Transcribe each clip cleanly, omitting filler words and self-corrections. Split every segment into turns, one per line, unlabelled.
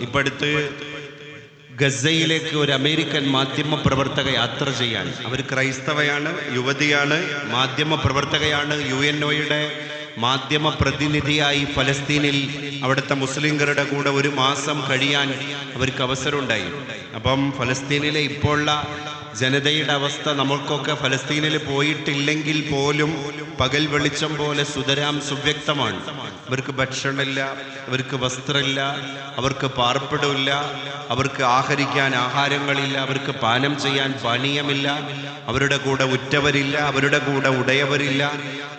ഇപ്പം അടുത്ത് ഗസയിലേക്ക് ഒരു അമേരിക്കൻ മാധ്യമ പ്രവർത്തക യാത്ര ചെയ്യാൻ. അവർ ക്രൈസ്തവയാണ്, യുവതിയാണ്, മാധ്യമ പ്രവർത്തകയാണ്. UNOയുടെ മാധ്യമ പ്രതിനിധിയായി ഫലസ്തീനിൽ അവിടുത്തെ മുസ്ലിംകളുടെ കൂടെ ഒരു മാസം കഴിയാൻ അവർക്ക് അവസരമുണ്ടായി. അപ്പം ഫലസ്തീനിലെ ഇപ്പോഴുള്ള ജനതയുടെ അവസ്ഥ നമ്മൾക്കൊക്കെ ഫലസ്തീനിൽ പോയിട്ടില്ലെങ്കിൽ പോലും പകൽ വെളിച്ചം പോലെ സുതരാം സുവ്യക്തമാണ്. അവർക്ക് ഭക്ഷണമില്ല, അവർക്ക് വസ്ത്രമില്ല, അവർക്ക് പാർപ്പിടമില്ല, അവർക്ക് ആഹരിക്കാൻ ആഹാരങ്ങളില്ല, അവർക്ക് പാനം ചെയ്യാൻ പാനീയമില്ല, അവരുടെ കൂടെ ഉറ്റവരില്ല, അവരുടെ കൂടെ ഉടയവരില്ല.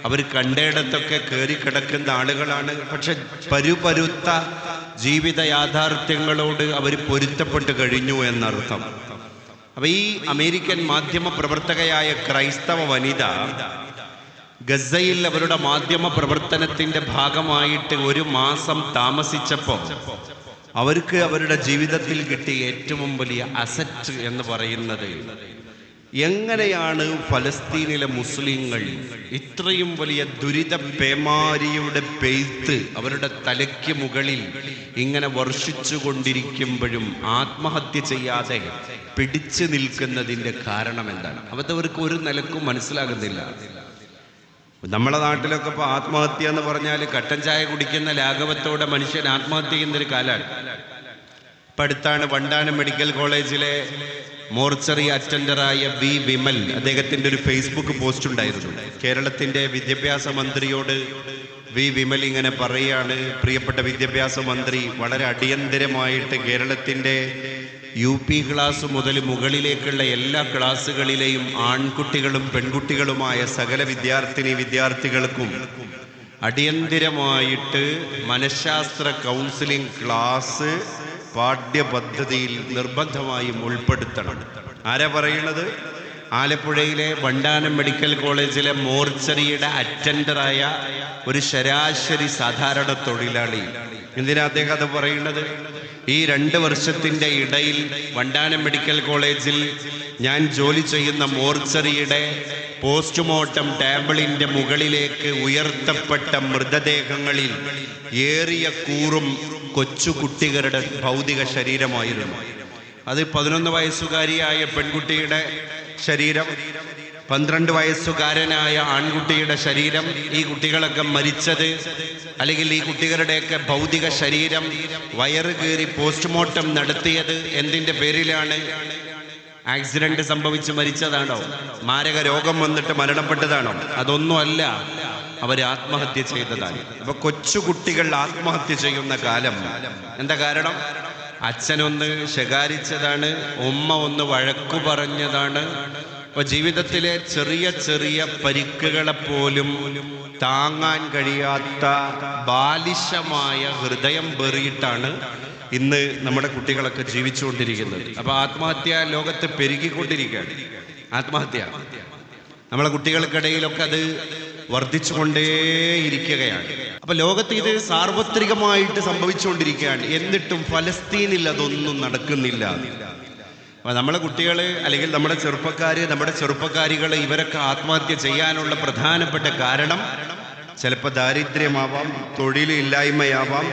അവർ കണ്ടയിടത്തൊക്കെ കയറി കിടക്കുന്ന ആളുകളാണ്. പക്ഷെ പരുപരുത്ത ജീവിത യാഥാർത്ഥ്യങ്ങളോട് അവർ പൊരുത്തപ്പെട്ട് കഴിഞ്ഞു എന്നർത്ഥം. അപ്പൊ ഈ അമേരിക്കൻ മാധ്യമ പ്രവർത്തകയായ ക്രൈസ്തവ വനിത ഗസയിൽ അവരുടെ മാധ്യമ പ്രവർത്തനത്തിന്റെ ഭാഗമായിട്ട് ഒരു മാസം താമസിച്ചപ്പോൾ അവർക്ക് അവരുടെ ജീവിതത്തിൽ കിട്ടിയ ഏറ്റവും വലിയ അസറ്റ് എന്ന് പറയുന്നത്, എങ്ങനെയാണ് ഫലസ്തീനിലെ മുസ്ലിങ്ങൾ ഇത്രയും വലിയ ദുരിത പേമാരിയുടെ പെയ്ത്ത് അവരുടെ തലയ്ക്ക് മുകളിൽ ഇങ്ങനെ വർഷിച്ചു കൊണ്ടിരിക്കുമ്പോഴും ആത്മഹത്യ ചെയ്യാതെ പിടിച്ചു നിൽക്കുന്നതിൻ്റെ കാരണം എന്താണ്? അവർക്ക് ഒരു നിലക്കും മനസ്സിലാകുന്നില്ല. നമ്മളെ നാട്ടിലൊക്കെ ഇപ്പോൾ ആത്മഹത്യ എന്ന് പറഞ്ഞാൽ കട്ടൻ ചായ കുടിക്കുന്ന ലാഘവത്തോടെ മനുഷ്യൻ ആത്മഹത്യ ചെയ്യുന്നൊരു കാലമാണ്. ഇപ്പം അടുത്താണ് വണ്ടാനം മെഡിക്കൽ കോളേജിലെ മോർച്ചറി അറ്റൻഡറായ വി വിമൽ, അദ്ദേഹത്തിൻ്റെ ഒരു ഫേസ്ബുക്ക് പോസ്റ്റ് ഉണ്ടായിരുന്നു. കേരളത്തിൻ്റെ വിദ്യാഭ്യാസ മന്ത്രിയോട് വി വിമൽ ഇങ്ങനെ പറയുകയാണ്: പ്രിയപ്പെട്ട വിദ്യാഭ്യാസ മന്ത്രി, വളരെ അടിയന്തരമായിട്ട് കേരളത്തിൻ്റെ UP ക്ലാസ് മുതൽ മുകളിലേക്കുള്ള എല്ലാ ക്ലാസ്സുകളിലെയും ആൺകുട്ടികളും പെൺകുട്ടികളുമായ സകല വിദ്യാർത്ഥികൾക്കും അടിയന്തരമായിട്ട് മനഃശാസ്ത്ര കൗൺസിലിംഗ് ക്ലാസ് പാഠ്യപദ്ധതിയിൽ നിർബന്ധമായും ഉൾപ്പെടുത്തണം. ആരാ പറയുന്നത്? ആലപ്പുഴയിലെ വണ്ടാനം മെഡിക്കൽ കോളേജിലെ മോർച്ചറിയുടെ അറ്റൻഡറായ ഒരു ശരാശരി സാധാരണ തൊഴിലാളി. എന്തിനാ അദ്ദേഹം അത് പറയുന്നത്? ഈ 2 വർഷത്തിൻ്റെ ഇടയിൽ വണ്ടാനം മെഡിക്കൽ കോളേജിൽ ഞാൻ ജോലി ചെയ്യുന്ന മോർച്ചറിയുടെ പോസ്റ്റ്മോർട്ടം ടേബിളിൻ്റെ മുകളിലേക്ക് ഉയർത്തപ്പെട്ട മൃതദേഹങ്ങളിൽ ഏറിയ കൂറും കൊച്ചുകുട്ടികളുടെ ഭൗതിക ശരീരമായിരുന്നു. അത് 11 വയസ്സുകാരിയായ പെൺകുട്ടിയുടെ ശരീരം, 12 വയസ്സുകാരനായ ആൺകുട്ടിയുടെ ശരീരം. ഈ കുട്ടികളൊക്കെ മരിച്ചത്, അല്ലെങ്കിൽ ഈ കുട്ടികളുടെയൊക്കെ ഭൗതിക ശരീരം വയറ് കീറി പോസ്റ്റ്മോർട്ടം നടത്തിയത് എന്തിൻ്റെ പേരിലാണ്? ആക്സിഡന്റ് സംഭവിച്ച് മരിച്ചതാണോ? മാരക രോഗം വന്നിട്ട് മരണപ്പെട്ടതാണോ? അതൊന്നും അല്ല, അവർ ആത്മഹത്യ ചെയ്തതാണ്. അപ്പൊ കൊച്ചുകുട്ടികൾ ആത്മഹത്യ ചെയ്യുന്ന കാലം. എന്താ കാരണം? അച്ഛനൊന്ന് ശകാരിച്ചതാണ്, ഉമ്മ ഒന്ന് വഴക്കു പറഞ്ഞതാണ്. അപ്പൊ ജീവിതത്തിലെ ചെറിയ ചെറിയ പരിക്കുകളെപ്പോലും താങ്ങാൻ കഴിയാത്ത ബാലിശമായ ഹൃദയം പേറിയിട്ടാണ് ഇന്ന് നമ്മുടെ കുട്ടികളൊക്കെ ജീവിച്ചുകൊണ്ടിരിക്കുന്നത്. അപ്പൊ ആത്മഹത്യ ലോകത്ത് പെരുകിക്കൊണ്ടിരിക്കുകയാണ്. ആത്മഹത്യ നമ്മളെ കുട്ടികൾക്കിടയിലൊക്കെ അത് വർദ്ധിച്ചുകൊണ്ടേയിരിക്കുകയാണ്. അപ്പൊ ലോകത്ത് ഇത് സാർവത്രികമായിട്ട് സംഭവിച്ചുകൊണ്ടിരിക്കുകയാണ്. എന്നിട്ടും ഫലസ്തീനിൽ അതൊന്നും നടക്കുന്നില്ല. അപ്പൊ നമ്മളെ കുട്ടികൾ, അല്ലെങ്കിൽ നമ്മുടെ ചെറുപ്പക്കാരികൾ ഇവരൊക്കെ ആത്മഹത്യ ചെയ്യാനുള്ള പ്രധാനപ്പെട്ട കാരണം ചിലപ്പോൾ ദാരിദ്ര്യമാവാം, തൊഴിലില്ലായ്മയാവാം,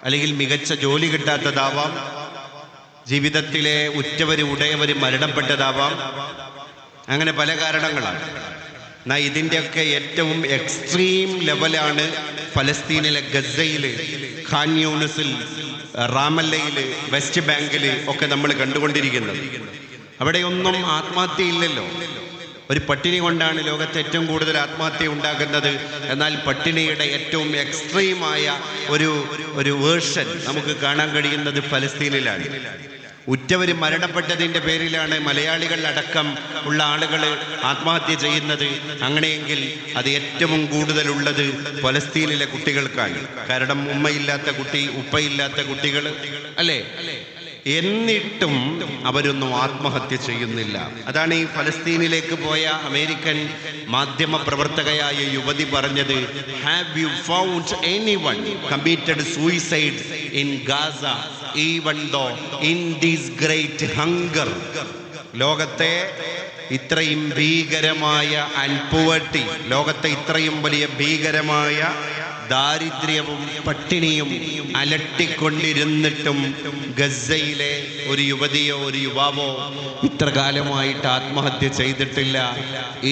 അല്ലെങ്കിൽ മികച്ച ജോലി കിട്ടാത്തതാവാം, ജീവിതത്തിലെ ഉറ്റവര് ഉടയവര് മരണപ്പെട്ടതാവാം. അങ്ങനെ പല കാരണങ്ങളാണ്. എന്നാൽ ഇതിൻ്റെയൊക്കെ ഏറ്റവും എക്സ്ട്രീം ലെവലാണ് ഫലസ്തീനിലെ ഗസയില്, ഖാൻ യൂണിസിൽ, റാമല്ലയിൽ, വെസ്റ്റ് ബാങ്കിൽ ഒക്കെ നമ്മൾ കണ്ടുകൊണ്ടിരിക്കുന്നത്. അവിടെയൊന്നും ആത്മഹത്യയില്ലല്ലോ. ഒരു പട്ടിണി കൊണ്ടാണ് ലോകത്ത് ഏറ്റവും കൂടുതൽ ആത്മഹത്യ ഉണ്ടാകുന്നത്. എന്നാൽ പട്ടിണിയുടെ ഏറ്റവും എക്സ്ട്രീമായ ഒരു വേർഷൻ നമുക്ക് കാണാൻ കഴിയുന്നത് ഫലസ്തീനിലാണ്. ഉറ്റവർ മരണപ്പെട്ടതിൻ്റെ പേരിലാണ് മലയാളികൾ അടക്കം ഉള്ള ആളുകൾ ആത്മഹത്യ ചെയ്യുന്നത്. അങ്ങനെയെങ്കിൽ അത് ഏറ്റവും കൂടുതലുള്ളത് ഫലസ്തീനിലെ കുട്ടികൾക്കാണ്. കാരണം ഉമ്മയില്ലാത്ത കുട്ടി, ഉപ്പയില്ലാത്ത കുട്ടികൾ അല്ലേ? എന്നിട്ടും അവരൊന്നും ആത്മഹത്യ ചെയ്യുന്നില്ല. അതാണ് ഈ ഫലസ്തീനിലേക്ക് പോയ അമേരിക്കൻ മാധ്യമ പ്രവർത്തകയായ യുവതി പറഞ്ഞത്. Have you found anyone committed suicide in Gaza even though in this great hunger? ലോകത്തെ ഇത്രയും ഭീകരമായ ആൻഡ് പോവർട്ടി, ലോകത്തെ ഇത്രയും വലിയ ഭീകരമായ ദാരിദ്ര്യവും പട്ടിണിയും അലട്ടിക്കൊണ്ടിരുന്നിട്ടും ഗസയിലെ ഒരു യുവതിയോ ഒരു യുവാവോ ഇത്ര കാലമായിട്ട് ആത്മഹത്യ ചെയ്തിട്ടില്ല.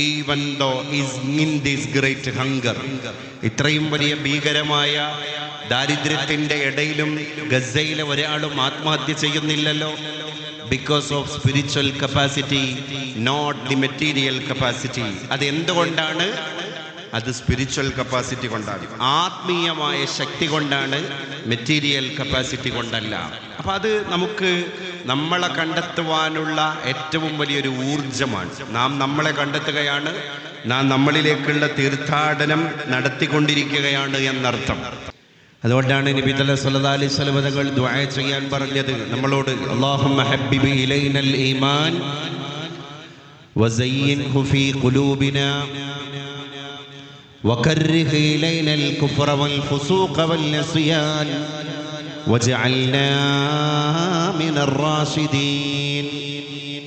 Even though is in this great hunger, ഇത്രയും വലിയ ഭീകരമായ ദാരിദ്ര്യത്തിൻ്റെ ഇടയിലും ഗസയിലെ ഒരാളും ആത്മഹത്യ ചെയ്യുന്നില്ലല്ലോ. Because of spiritual capacity, not the material capacity. അത് എന്തുകൊണ്ടാണ്? അത് സ്പിരിച്വൽ കപ്പാസിറ്റി കൊണ്ടാണ്, ആത്മീയമായ ശക്തി കൊണ്ടാണ്, മെറ്റീരിയൽ കപ്പാസിറ്റി കൊണ്ടല്ല. അപ്പം അത് നമുക്ക് നമ്മളെ കണ്ടെത്തുവാനുള്ള ഏറ്റവും വലിയൊരു ഊർജമാണ്. നാം നമ്മളെ കണ്ടെത്തുകയാണ്, നാം നമ്മളിലേക്കുള്ള തീർത്ഥാടനം നടത്തിക്കൊണ്ടിരിക്കുകയാണ് എന്നർത്ഥം. അതുകൊണ്ടാണ് നബി സല്ലല്ലാഹു അലൈഹി വസല്ലം തങ്ങൾ ദുആ ചെയ്യാൻ പറഞ്ഞത് നമ്മളോട്, അല്ലാഹുമ്മ ഹബ്ബിബ് ഇലൈനൽ ഈമാൻ വസയ്യിൻഹു ഫീ ഖുലൂബിനാ വകർരിഹ് ഇലൈനൽ കുഫ്ര വൽ ഫുസൂഖ വൽ ഇസ്യാൻ വജഅൽനാ മിനർ റാഷിദീൻ.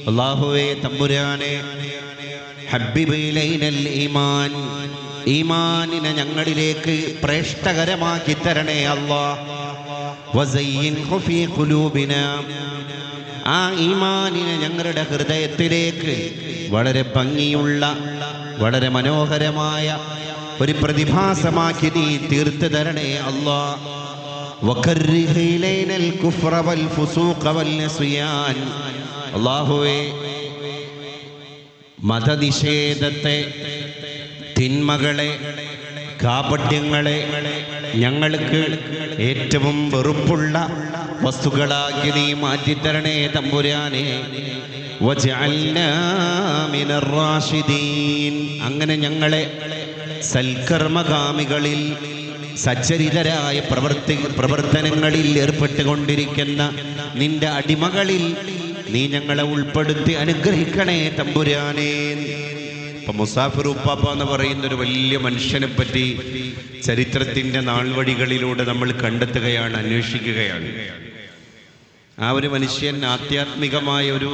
അല്ലാഹുവേ തമ്പുരാനെ, ഹബ്ബിബ് ഇലൈനൽ ഈമാൻ, ഈമാനിനെ ഞങ്ങളിലേക്ക് പ്രേഷ്ടകരമാക്കി തരണേ അല്ലാഹ്. വസയ്യിൻഹു ഫീ ഖുലൂബിനാ, ആ ഈമാനിനെ ഞങ്ങളുടെ ഹൃദയത്തിലേക്ക് വളരെ ഭംഗിയുള്ള, വളരെ മനോഹരമായ ഒരു പ്രതിഭാസമാക്കി നീ തീർത്തു തരണേ അല്ലാഹ്. വകർരിഹ് ഇലൈനൽ കുഫ്ര വൽ ഫുസൂഖ വൽ ഇസ്യാൻ. അല്ലാഹുവേ, മതനിഷേധത്തെ, തിന്മകളെ, കാപട്യങ്ങളെ ഞങ്ങൾക്ക് ഏറ്റവും വെറുപ്പുള്ള വസ്തുക്കളാക്കി നീ മാറ്റിത്തരണേ തമ്പുരാനെ. വജഅൽനാ മിനർ റാഷിദീൻ, അങ്ങനെ ഞങ്ങളെ സൽക്കർമ്മകാമികളിൽ, സച്ചരിതരായ പ്രവർത്തനങ്ങളിൽ ഏർപ്പെട്ടുകൊണ്ടിരിക്കുന്ന നിന്റെ അടിമകളിൽ നീ ഞങ്ങളെ ഉൾപ്പെടുത്തി അനുഗ്രഹിക്കണേ തമ്പുരാനെ. ഇപ്പൊ മുസാഫിർ ഉപ്പാപ്പ എന്ന് പറയുന്ന ഒരു വലിയ മനുഷ്യനെ പറ്റി ചരിത്രത്തിന്റെ നാൾവഴികളിലൂടെ നമ്മൾ കണ്ടെത്തുകയാണ്, അന്വേഷിക്കുകയാണ്. ആ ഒരു മനുഷ്യൻ ആധ്യാത്മികമായ ഒരു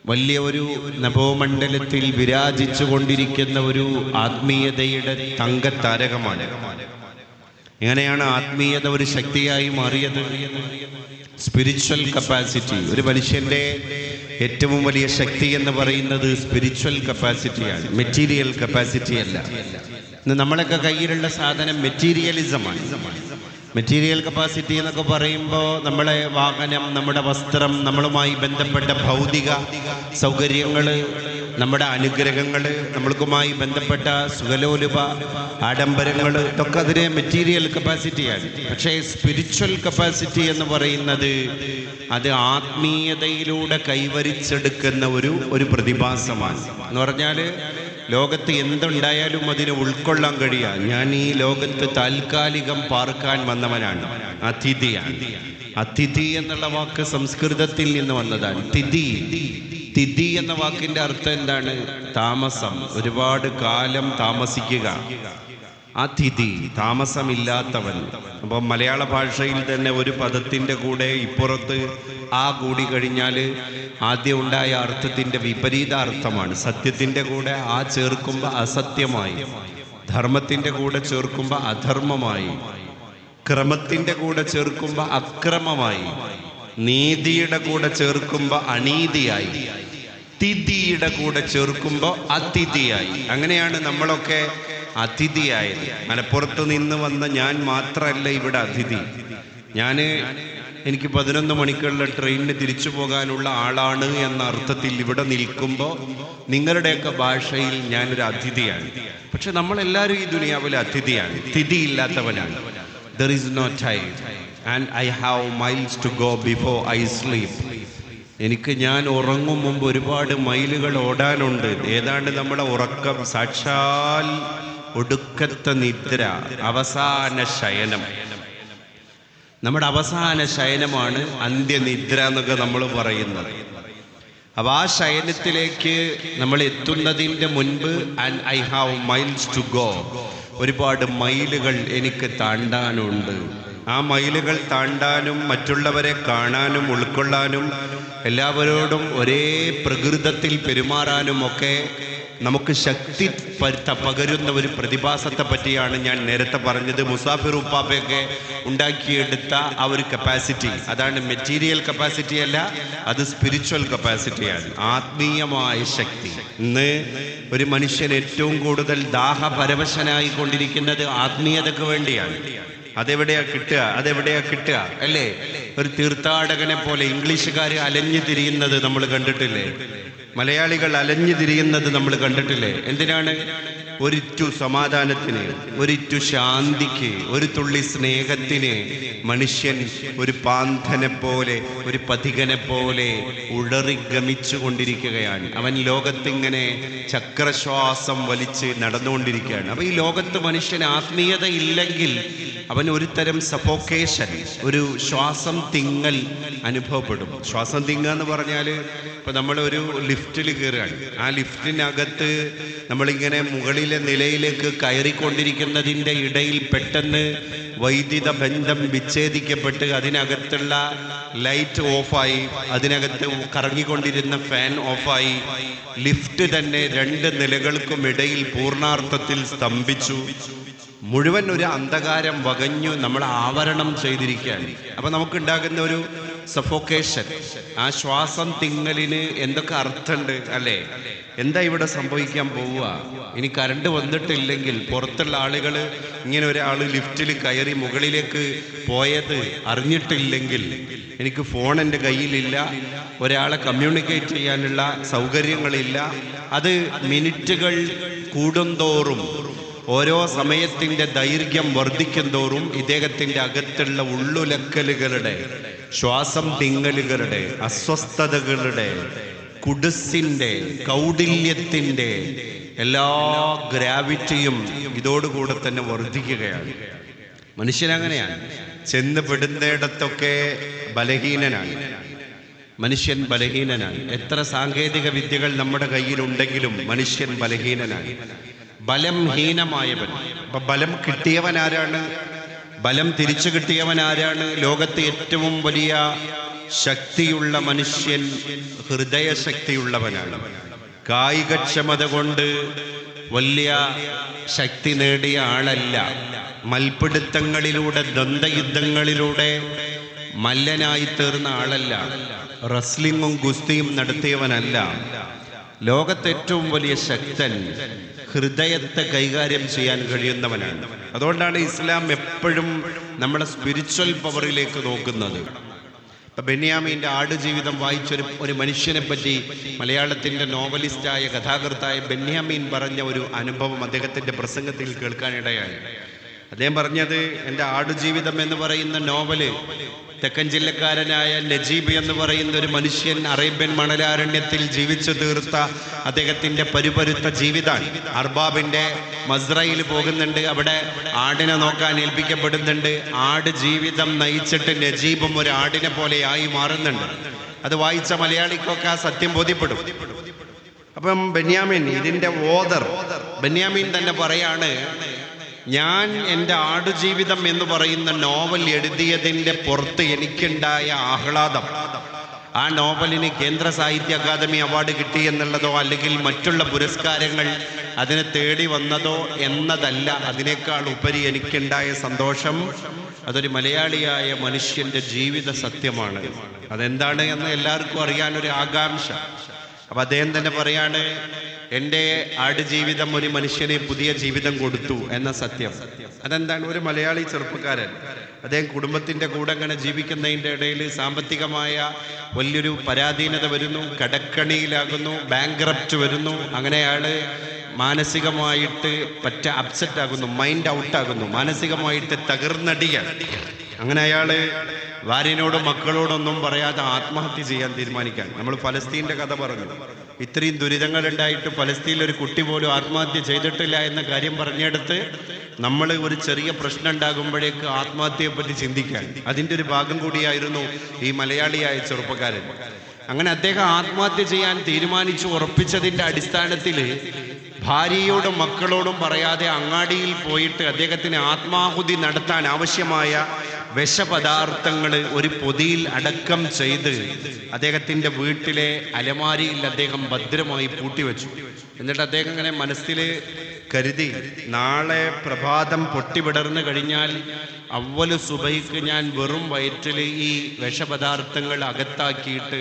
വലിയ ഒരു നഭോമണ്ഡലത്തിൽ വിരാജിച്ചു കൊണ്ടിരിക്കുന്ന ഒരു ആത്മീയതയുടെ തങ്കത്താരകമാണ്. എങ്ങനെയാണ് ആത്മീയത ഒരു ശക്തിയായി മാറിയത്? Spiritual capacity. ഒരു മനുഷ്യന്റെ ഏറ്റവും വലിയ ശക്തി എന്ന് പറയുന്നത് സ്പിരിച്വൽ കപ്പാസിറ്റിയാണ്, മെറ്റീരിയൽ കപ്പാസിറ്റി അല്ല. ഇന്ന് നമ്മളൊക്കെ കയ്യിലുള്ള സാധനം മെറ്റീരിയലിസമാണ്. മെറ്റീരിയൽ കപ്പാസിറ്റി എന്നൊക്കെ പറയുമ്പോൾ നമ്മളെ വാഹനം, നമ്മുടെ വസ്ത്രം, നമ്മളുമായി ബന്ധപ്പെട്ട ഭൗതിക സൗകര്യങ്ങൾ, നമ്മുടെ അനുഗ്രഹങ്ങൾ, നമ്മൾക്കുമായി ബന്ധപ്പെട്ട സുഖലോലുപ ആഡംബരങ്ങൾ, ഇതൊക്കെ അതിന് മെറ്റീരിയൽ കപ്പാസിറ്റിയാണ്. പക്ഷേ സ്പിരിച്വൽ കപ്പാസിറ്റി എന്ന് പറയുന്നത് അത് ആത്മീയതയിലൂടെ കൈവരിച്ചെടുക്കുന്ന ഒരു പ്രതിഭാസമാണ്. എന്ന് പറഞ്ഞാൽ ലോകത്ത് എന്തുണ്ടായാലും അതിനെ ഉൾക്കൊള്ളാൻ കഴിയുക. ഞാൻ ഈ ലോകത്ത് താൽക്കാലികം പാർക്കാൻ വന്നവനാണ്, അതിഥിയാണ്. അതിഥി എന്നുള്ള വാക്ക് സംസ്കൃതത്തിൽ നിന്ന് വന്നതാണ്. തിഥി എന്ന വാക്കിന്റെ അർത്ഥം എന്താണ്? താമസം, ഒരുപാട് കാലം താമസിക്കുക. അതിഥി, താമസമില്ലാത്തവൻ. അപ്പം മലയാള ഭാഷയിൽ തന്നെ ഒരു പദത്തിൻ്റെ കൂടെ ഇപ്പുറത്ത് ആ കൂടി കഴിഞ്ഞാൽ ആദ്യം ഉണ്ടായ അർത്ഥത്തിൻ്റെ വിപരീത അർത്ഥമാണ്. സത്യത്തിൻ്റെ കൂടെ ആ ചേർക്കുമ്പോൾ അസത്യമായി, ധർമ്മത്തിൻ്റെ കൂടെ ചേർക്കുമ്പോൾ അധർമ്മമായി, ക്രമത്തിൻ്റെ കൂടെ ചേർക്കുമ്പോൾ അക്രമമായി, നീതിയുടെ കൂടെ ചേർക്കുമ്പോൾ അനീതിയായി, തിഥിയുടെ കൂടെ ചേർക്കുമ്പോൾ അതിഥിയായി. അങ്ങനെയാണ് നമ്മളൊക്കെ അതിഥിയായത്. മലപ്പുറത്ത് നിന്ന് വന്ന ഞാൻ മാത്രമല്ല ഇവിടെ അതിഥി. എനിക്ക് 11 മണിക്കുള്ള ട്രെയിനിന് തിരിച്ചു പോകാനുള്ള ആളാണ് എന്ന അർത്ഥത്തിൽ ഇവിടെ നിൽക്കുമ്പോൾ നിങ്ങളുടെയൊക്കെ ഭാഷയിൽ ഞാനൊരു അതിഥിയാണ്. പക്ഷെ നമ്മളെല്ലാവരും ഈ ദുനിയാവിലെ അതിഥിയാണ്, തിഥിയില്ലാത്തവനാണ്. There is no time and I have miles to go before I sleep. ഞാൻ ഉറങ്ങും മുമ്പ് ഒരുപാട് മൈലുകൾ ഓടാനുണ്ട്. ഏതാണ്ട് നമ്മുടെ ഉറക്കം സാക്ഷാൽ ഒടുക്കത്തെ നിദ്ര, അവസാന ശയനം. നമ്മുടെ അവസാന ശയനമാണ് അന്ത്യനിദ്ര എന്നൊക്കെ നമ്മൾ പറയുന്നത്. അപ്പോൾ ആ ശയനത്തിലേക്ക് നമ്മൾ എത്തുന്നതിൻ്റെ മുൻപ് and I have miles to go, ഒരുപാട് മൈലുകൾ എനിക്ക് താണ്ടാനുണ്ട്. ആ മൈലുകൾ താണ്ടാനും മറ്റുള്ളവരെ കാണാനും ഉൾക്കൊള്ളാനും എല്ലാവരോടും ഒരേ പ്രകൃതത്തിൽ പെരുമാറാനും ഒക്കെ നമുക്ക് ശക്തി പകരുന്ന ഒരു പ്രതിഭാസത്തെ പറ്റിയാണ് ഞാൻ നേരത്തെ പറഞ്ഞത്. മുസാഫിർ ഉപ്പാപ്പയൊക്കെ ഉണ്ടാക്കിയെടുത്ത ആ ഒരു കപ്പാസിറ്റി, അതാണ് മെറ്റീരിയൽ കപ്പാസിറ്റി അല്ല, അത് സ്പിരിച്വൽ കപ്പാസിറ്റിയാണ്, ആത്മീയമായ ശക്തി. ഇന്ന് ഒരു മനുഷ്യൻ ഏറ്റവും കൂടുതൽ ദാഹപരവശനായി കൊണ്ടിരിക്കുന്നത് ആത്മീയതയ്ക്ക് വേണ്ടിയാണ്. അതെവിടെയാ കിട്ടുക അല്ലേ? ഒരു തീർത്ഥാടകനെ പോലെ ഇംഗ്ലീഷുകാർ അലഞ്ഞു തിരിയുന്നത് നമ്മൾ കണ്ടിട്ടില്ലേ? മലയാളികൾ അലഞ്ഞു തിരിയുന്നത് നമ്മൾ കണ്ടിട്ടില്ലേ? എന്തിനാണ്? ഒരിറ്റു സമാധാനത്തിന്, ഒരിറ്റു ശാന്തിക്ക്, ഒരു തുള്ളി സ്നേഹത്തിന് മനുഷ്യൻ ഒരു പാന്തനെ പോലെ, ഒരു പഥികനെ പോലെ ഉഴറിഗമിച്ചു കൊണ്ടിരിക്കുകയാണ്. അവൻ ലോകത്തിങ്ങനെ ചക്രശ്വാസം വലിച്ച് നടന്നുകൊണ്ടിരിക്കുകയാണ്. അപ്പൊ ഈ ലോകത്ത് മനുഷ്യന് ആത്മീയത ഇല്ലെങ്കിൽ അവൻ ഒരു തരം സഫോക്കേഷൻ, ഒരു ശ്വാസം തിങ്ങൽ അനുഭവപ്പെടും. ശ്വാസം തിങ്ങുക എന്ന് പറഞ്ഞാൽ ഇപ്പൊ നമ്മളൊരു ലിഫ്റ്റിൽ കയറുകയാണ്. ആ ലിഫ്റ്റിനകത്ത് നമ്മളിങ്ങനെ മുകളിലെ നിലയിലേക്ക് കയറിക്കൊണ്ടിരിക്കുന്നതിൻ്റെ ഇടയിൽ പെട്ടെന്ന് വൈദ്യുത ബന്ധം വിച്ഛേദിക്കപ്പെട്ട് അതിനകത്തുള്ള ലൈറ്റ് ഓഫായി, അതിനകത്ത് കറങ്ങിക്കൊണ്ടിരുന്ന ഫാൻ ഓഫായി, ലിഫ്റ്റ് തന്നെ 2 നിലകൾക്കും ഇടയിൽ പൂർണ്ണാർത്ഥത്തിൽ സ്തംഭിച്ചു. മുഴുവൻ ഒരു അന്ധകാരം വകഞ്ഞു നമ്മൾ ആവരണം ചെയ്തിരിക്കുകയാണ്. അപ്പൊ നമുക്കുണ്ടാകുന്ന ഒരു സഫോക്കേഷൻ, ആ ശ്വാസം തിങ്ങലിന് എന്തൊക്കെ അർത്ഥമുണ്ട് അല്ലേ? എന്താ ഇവിടെ സംഭവിക്കാൻ പോവുക? ഇനി കറണ്ട് വന്നിട്ടില്ലെങ്കിൽ, പുറത്തുള്ള ആളുകൾ ഇങ്ങനെ ഒരാൾ ലിഫ്റ്റിൽ കയറി മുകളിലേക്ക് പോയത് അറിഞ്ഞിട്ടില്ലെങ്കിൽ, എനിക്ക് ഫോൺ എൻ്റെ കയ്യിലില്ല, ഒരാളെ കമ്മ്യൂണിക്കേറ്റ് ചെയ്യാനുള്ള സൗകര്യങ്ങളില്ല, അത് മിനിറ്റുകൾ കൂടുന്തോറും, ഓരോ സമയത്തിൻ്റെ ദൈർഘ്യം വർദ്ധിക്കും തോറും ഇദ്ദേഹത്തിൻ്റെ അകത്തുള്ള ഉള്ളുലക്കലുകളുടെ, ശ്വാസം തിങ്ങലുകളുടെ, അസ്വസ്ഥതകളുടെ, കുടുസിൻ്റെ, കൗടില്യത്തിൻ്റെ എല്ലാ ഗ്രാവിറ്റിയും ഇതോടുകൂടെ തന്നെ വർദ്ധിക്കുകയാണ്. മനുഷ്യനങ്ങനെയാണ്, ചെന്ന് പെടുന്നിടത്തൊക്കെ ബലഹീനനാണ്. മനുഷ്യൻ ബലഹീനനാണ്. എത്ര സാങ്കേതിക വിദ്യകൾ നമ്മുടെ കയ്യിലുണ്ടെങ്കിലും മനുഷ്യൻ ബലഹീനനാണ്, ബലം ഹീനമായവൻ. അപ്പൊ ബലം കിട്ടിയവൻ ആരാണ്? ബലം തിരിച്ചു കിട്ടിയവൻ ആരാണ്? ലോകത്തെ ഏറ്റവും വലിയ ശക്തിയുള്ള മനുഷ്യൻ ഹൃദയശക്തിയുള്ളവനാണ്. കായികക്ഷമത കൊണ്ട് വലിയ ശക്തി നേടിയ ആളല്ല. മൽപിടുത്തങ്ങളിലൂടെ, ദ്വന്ദ്വയുദ്ധങ്ങളിലൂടെ മല്ലനായി തീർന്ന ആളല്ല. റസ്ലിങ്ങും ഗുസ്തിയും നടത്തിയവനല്ല. ലോകത്തെ ഏറ്റവും വലിയ ശക്തൻ ഹൃദയത്തെ കൈകാര്യം ചെയ്യാൻ കഴിയുന്നവനാണ്. അതുകൊണ്ടാണ് ഇസ്ലാം എപ്പോഴും നമ്മുടെ സ്പിരിച്വൽ പവറിലേക്ക് നോക്കുന്നത്. ബെന്യാമീൻ്റെ ആടുജീവിതം വായിച്ചൊരു മനുഷ്യനെ പറ്റി മലയാളത്തിൻ്റെ നോവലിസ്റ്റായ കഥാകൃത്തായ ബെന്യാമീൻ പറഞ്ഞ ഒരു അനുഭവം അദ്ദേഹത്തിൻ്റെ പ്രസംഗത്തിൽ കേൾക്കാനിടയായി. അദ്ദേഹം പറഞ്ഞത്, എൻ്റെ ആടുജീവിതം എന്ന് പറയുന്ന നോവല് തെക്കൻ ജില്ലക്കാരനായ നജീബ് എന്ന് പറയുന്ന ഒരു മനുഷ്യൻ അറേബ്യൻ മണലാരണ്യത്തിൽ ജീവിച്ചു തീർത്ത അദ്ദേഹത്തിൻ്റെ പരുപരുത്ത ജീവിതമാണ്. അർബാബിൻ്റെ മസ്രയിൽ പോകുന്നുണ്ട്, അവിടെ ആടിനെ നോക്കാൻ ഏൽപ്പിക്കപ്പെടുന്നുണ്ട്. ആട് ജീവിതം നയിച്ചിട്ട് നജീബും ഒരു ആടിനെ പോലെ ആയി മാറുന്നുണ്ട്. അത് വായിച്ച മലയാളിക്കൊക്കെ ആ സത്യം ബോധ്യപ്പെടും. അപ്പം ബെന്യാമീൻ, ഇതിൻ്റെ ഓദർ ബെന്യാമീൻ തന്നെ പറയാണ്, ഞാൻ എൻ്റെ ആടുജീവിതം എന്ന് പറയുന്ന നോവൽ എഴുതിയതിൻ്റെ പുറത്ത് എനിക്കുണ്ടായ ആഹ്ലാദം, ആ നോവലിന് കേന്ദ്ര സാഹിത്യ അക്കാദമി അവാർഡ് കിട്ടി എന്നുള്ളതോ അല്ലെങ്കിൽ മറ്റുള്ള പുരസ്കാരങ്ങൾ അതിനെ തേടി വന്നതോ എന്നതല്ല. അതിനേക്കാൾ ഉപരി എനിക്കുണ്ടായ സന്തോഷം അതൊരു മലയാളിയായ മനുഷ്യൻ്റെ ജീവിത സത്യമാണ്. അതെന്താണ് എന്ന് എല്ലാവർക്കും അറിയാനൊരു ആകാംക്ഷ. അപ്പം അദ്ദേഹം തന്നെ പറയാണ്, എൻ്റെ ആടുജീവിതം ഒരു മനുഷ്യന് പുതിയ ജീവിതം കൊടുത്തു എന്ന സത്യം. അതെന്താണ്? ഒരു മലയാളി ചെറുപ്പക്കാരൻ, അദ്ദേഹം കുടുംബത്തിൻ്റെ കൂടെ അങ്ങനെ ജീവിക്കുന്നതിൻ്റെ ഇടയിൽ സാമ്പത്തികമായ വലിയൊരു പരാധീനത വരുന്നു, കടക്കണിയിലാകുന്നു, ബാങ്ക്രപ്റ്റ് വരുന്നു. അങ്ങനെ അയാൾ മാനസികമായിട്ട് അപ്സെറ്റ് ആകുന്നു, മൈൻഡ് ഔട്ടാകുന്നു, മാനസികമായിട്ട് തകർന്നടിയാണ്. അങ്ങനെ അയാൾ ഭാര്യനോടും മക്കളോടൊന്നും പറയാതെ ആത്മഹത്യ ചെയ്യാൻ തീരുമാനിക്കാൻ. നമ്മൾ ഫലസ്തീൻ്റെ കഥ പറഞ്ഞു. ഇത്രയും ദുരിതങ്ങൾ ഉണ്ടായിട്ട് ഫലസ്തീനിൽ ഒരു കുട്ടി പോലും ആത്മഹത്യ ചെയ്തിട്ടില്ല എന്ന കാര്യം പറഞ്ഞെടുത്ത് നമ്മൾ ഒരു ചെറിയ പ്രശ്നം ഉണ്ടാകുമ്പോഴേക്ക് ആത്മഹത്യയെ പറ്റി ചിന്തിക്കാൻ. അതിൻ്റെ ഒരു ഭാഗം കൂടിയായിരുന്നു ഈ മലയാളിയായ ചെറുപ്പക്കാരൻ. അങ്ങനെ അദ്ദേഹം ആത്മഹത്യ ചെയ്യാൻ തീരുമാനിച്ചു ഉറപ്പിച്ചതിൻ്റെ അടിസ്ഥാനത്തിൽ ഭാര്യയോടും മക്കളോടും പറയാതെ അങ്ങാടിയിൽ പോയിട്ട് അദ്ദേഹത്തിന് ആത്മാഹുതി നടത്താൻ ആവശ്യമായ വിഷപദാർത്ഥങ്ങൾ ഒരു പൊതിയിൽ അടക്കം ചെയ്ത് അദ്ദേഹത്തിൻ്റെ വീട്ടിലെ അലമാരിയിൽ അദ്ദേഹം ഭദ്രമായി പൂട്ടിവെച്ചു. എന്നിട്ട് അദ്ദേഹം ഇങ്ങനെ മനസ്സിൽ കരുതി, നാളെ പ്രഭാതം പൊട്ടിവിടർന്നു കഴിഞ്ഞാൽ അവ്വല് സുബഹിക്ക് ഞാൻ വെറും വയറ്റിൽ ഈ വിഷപദാർത്ഥങ്ങൾ അകത്താക്കിയിട്ട്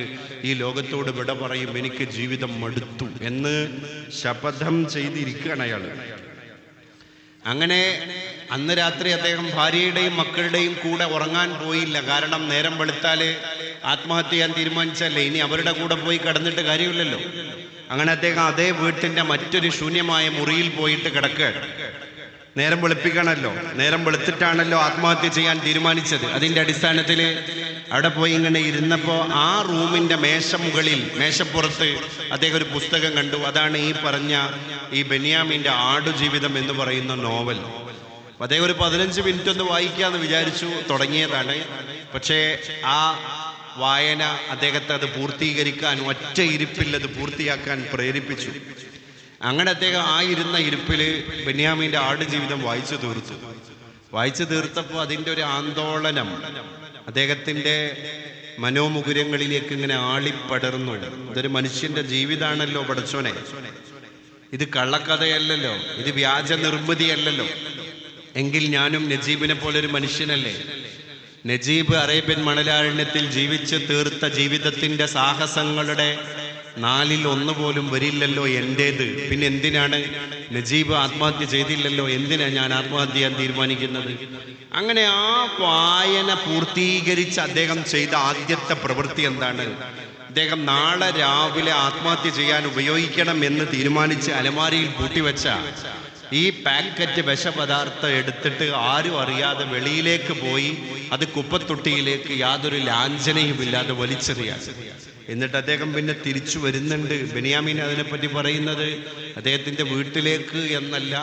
ഈ ലോകത്തോട് വിട പറയും, എനിക്ക് ജീവിതം മടുത്തു എന്ന് ശപഥം ചെയ്തിരിക്കുകയാണ് അയാൾ. അങ്ങനെ അന്ന് രാത്രി അദ്ദേഹം ഭാര്യയുടെയും മക്കളുടെയും കൂടെ ഉറങ്ങാൻ പോയില്ല. കാരണം നേരം വെളുത്താല് ആത്മഹത്യ ചെയ്യാൻ തീരുമാനിച്ചല്ലേ, ഇനി അവരുടെ കൂടെ പോയി കിടന്നിട്ട് കാര്യമില്ലല്ലോ. അങ്ങനെ അദ്ദേഹം അതേ വീട്ടിന്റെ മറ്റൊരു ശൂന്യമായ മുറിയിൽ പോയിട്ട് കിടക്കുകയാണ്. നേരം വെളുപ്പിക്കണമല്ലോ, നേരം വെളുത്തിട്ടാണല്ലോ ആത്മഹത്യ ചെയ്യാൻ തീരുമാനിച്ചത്. അതിന്റെ അടിസ്ഥാനത്തിൽ അവിടെ പോയി ഇങ്ങനെ ഇരുന്നപ്പോൾ ആ റൂമിന്റെ മേശപ്പുറത്ത് അദ്ദേഹം ഒരു പുസ്തകം കണ്ടു. അതാണ് ഈ പറഞ്ഞ ഈ ബെന്യാമിന്റെ ആടുജീവിതം എന്ന് പറയുന്ന നോവൽ. അദ്ദേഹം ഒരു 15 മിനിറ്റ് ഒന്ന് വായിക്കാന്ന് വിചാരിച്ചു തുടങ്ങിയതാണ്. പക്ഷേ ആ വായന അദ്ദേഹത്തെ അത് പൂർത്തീകരിക്കാൻ, ഒറ്റ ഇരിപ്പിൽ അത് പൂർത്തിയാക്കാൻ പ്രേരിപ്പിച്ചു. അങ്ങനെ അദ്ദേഹം ആ ഇരുന്ന ഇരിപ്പിൽ ബെന്യാമിന്റെ ആടുജീവിതം വായിച്ചു തീർത്തപ്പോൾ അതിൻ്റെ ഒരു ആന്തോളനം അദ്ദേഹത്തിൻ്റെ മനോമുകുരങ്ങളിലേക്ക് ഇങ്ങനെ ആളിപ്പടർന്നു. ഇതൊരു മനുഷ്യന്റെ ജീവിതമാണല്ലോ പടച്ചോനെ, ഇത് കള്ളക്കഥയല്ലല്ലോ, ഇത് വ്യാജ നിർമ്മിതിയല്ലല്ലോ. എങ്കിൽ ഞാനും നജീബിനെ പോലെ ഒരു മനുഷ്യനല്ലേ? നജീബ് അറേബ്യൻ മണലാരണ്യത്തിൽ ജീവിച്ച് തീർത്ത ജീവിതത്തിന്റെ സാഹസങ്ങളുടെ 1/4 പോലും വരില്ലല്ലോ എൻ്റേത്. പിന്നെ എന്തിനാണ് നജീബ് ആത്മഹത്യ ചെയ്തില്ലല്ലോ, എന്തിനാ ഞാൻ ആത്മഹത്യ ചെയ്യാൻ തീരുമാനിക്കുന്നത്? അങ്ങനെ ആ വായന പൂർത്തീകരിച്ച് അദ്ദേഹം ചെയ്ത ആദ്യത്തെ പ്രവൃത്തി എന്താണ്? അദ്ദേഹം നാളെ രാവിലെ ആത്മഹത്യ ചെയ്യാൻ ഉപയോഗിക്കണം എന്ന് തീരുമാനിച്ച് അലമാരിയിൽ പൂട്ടിവെച്ച ഈ പാക്കറ്റ് വിഷപദാർത്ഥം എടുത്തിട്ട് ആരും അറിയാതെ വെളിയിലേക്ക് പോയി അത് കുപ്പത്തൊട്ടിയിലേക്ക് യാതൊരു ലാഞ്ചനയുമില്ലാതെ വലിച്ചെറിയാൻ. എന്നിട്ട് അദ്ദേഹം പിന്നെ തിരിച്ചു വരുന്നുണ്ട്. ബെന്യാമീൻ അതിനെപ്പറ്റി പറയുന്നത് അദ്ദേഹത്തിൻ്റെ വീട്ടിലേക്ക് എന്നല്ല,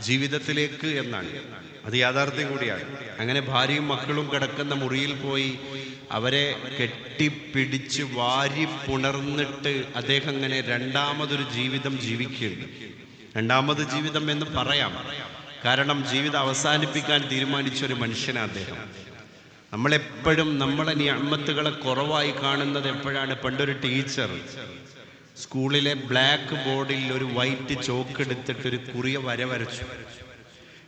ജീവിതത്തിലേക്ക് എന്നാണ്. അത് യാഥാർത്ഥ്യം കൂടിയാണ്. അങ്ങനെ ഭാര്യയും മക്കളും കിടക്കുന്ന മുറിയിൽ പോയി അവരെ കെട്ടിപ്പിടിച്ച് വാരി പുണർന്നിട്ട് അദ്ദേഹം അങ്ങനെ രണ്ടാമതൊരു ജീവിതം ജീവിക്കുകയുണ്ട്. രണ്ടാമത് ജീവിതം എന്ന് പറയാം, കാരണം ജീവിതം അവസാനിപ്പിക്കാൻ തീരുമാനിച്ചൊരു മനുഷ്യനാണ് അദ്ദേഹം. നമ്മളെപ്പോഴും നമ്മളെ നിഅമത്തുകളെ കുറവായി കാണുന്നത് എപ്പോഴാണ്? പണ്ടൊരു ടീച്ചർ സ്കൂളിലെ ബ്ലാക്ക് ബോർഡിൽ ഒരു വൈറ്റ് ചോക്ക് എടുത്തിട്ട് ഒരു കുറിയ വരച്ചു.